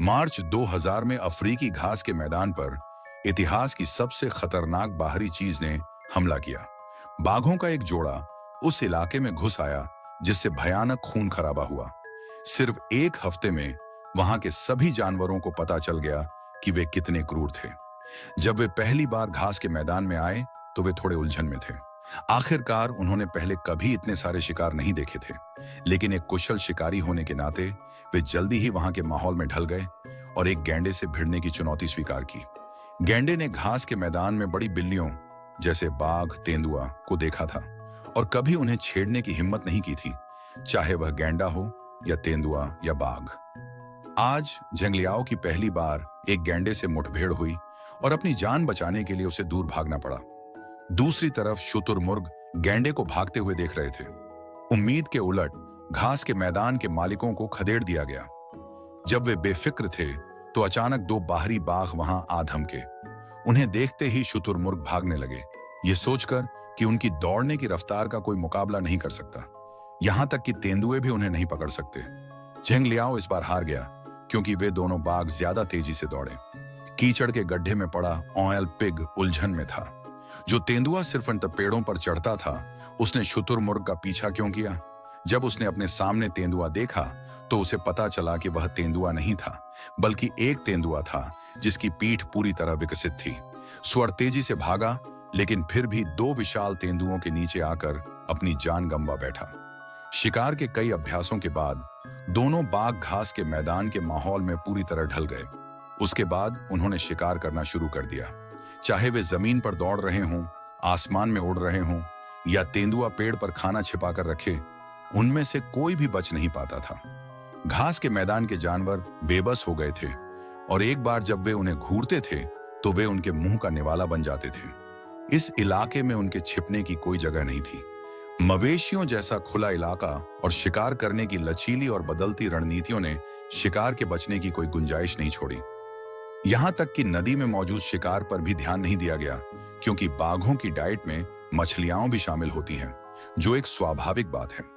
मार्च 2000 में अफ्रीकी घास के मैदान पर इतिहास की सबसे खतरनाक बाहरी चीज ने हमला किया। बाघों का एक जोड़ा उस इलाके में घुस आया जिससे भयानक खून खराबा हुआ। सिर्फ एक हफ्ते में वहां के सभी जानवरों को पता चल गया कि वे कितने क्रूर थे। जब वे पहली बार घास के मैदान में आए तो वे थोड़े उलझन में थे। आखिरकार उन्होंने पहले कभी इतने सारे शिकार नहीं देखे थे, लेकिन एक कुशल शिकारी होने के नाते वे जल्दी ही वहां के माहौल में ढल गए और एक गैंडे से भिड़ने की चुनौती स्वीकार की। गैंडे ने घास के मैदान में बड़ी बिल्लियों जैसे बाघ, तेंदुआ को देखा था और कभी उन्हें छेड़ने की हिम्मत नहीं की थी, चाहे वह गैंडा हो या तेंदुआ या बाघ। आज झंगलियाओ की पहली बार एक गैंडे से मुठभेड़ हुई और अपनी जान बचाने के लिए उसे दूर भागना पड़ा। दूसरी तरफ शुतुरमुर्ग गैंडे को भागते हुए देख रहे थे। उम्मीद के उलट घास के मैदान के मालिकों को खदेड़ दिया गया। जब वे बेफिक्र थे तो अचानक दो बाहरी बाघ वहां आ धमके। उन्हें देखते ही शुतुरमुर्ग भागने लगे, ये सोचकर कि उनकी दौड़ने की रफ्तार का कोई मुकाबला नहीं कर सकता। यहां तक कि तेंदुए भी उन्हें नहीं पकड़ सकते। झंगलियाओ इस बार हार गया क्योंकि वे दोनों बाघ ज्यादा तेजी से दौड़े। कीचड़ के गड्ढे में पड़ा ऑयल पिग उलझन में था। जो तेंदुआ सिर्फ उन पेड़ों पर चढ़ता था, उसने शुतुरमुर्ग का पीछा क्यों किया? जब उसने अपने सामने तेंदुआ देखा तो उसे पता चला कि वह तेंदुआ नहीं था, बल्कि एक तेंदुआ था जिसकी पीठ पूरी तरह विकसित थी। स्वर तेजी से भागा, लेकिन फिर भी दो विशाल तेंदुओं के नीचे आकर अपनी जान गंवा बैठा। शिकार के कई अभ्यासों के बाद दोनों बाघ घास के मैदान के माहौल में पूरी तरह ढल गए। उसके बाद उन्होंने शिकार करना शुरू कर दिया। चाहे वे जमीन पर दौड़ रहे हों, आसमान में उड़ रहे हों या तेंदुआ पेड़ पर खाना छिपाकर रखे, उनमें से कोई भी बच नहीं पाता था। घास के मैदान के जानवर बेबस हो गए थे और एक बार जब वे उन्हें घूरते थे तो वे उनके मुंह का निवाला बन जाते थे। इस इलाके में उनके छिपने की कोई जगह नहीं थी। मवेशियों जैसा खुला इलाका और शिकार करने की लचीली और बदलती रणनीतियों ने शिकार के बचने की कोई गुंजाइश नहीं छोड़ी। यहां तक कि नदी में मौजूद शिकार पर भी ध्यान नहीं दिया गया, क्योंकि बाघों की डाइट में मछलियां भी शामिल होती हैं, जो एक स्वाभाविक बात है।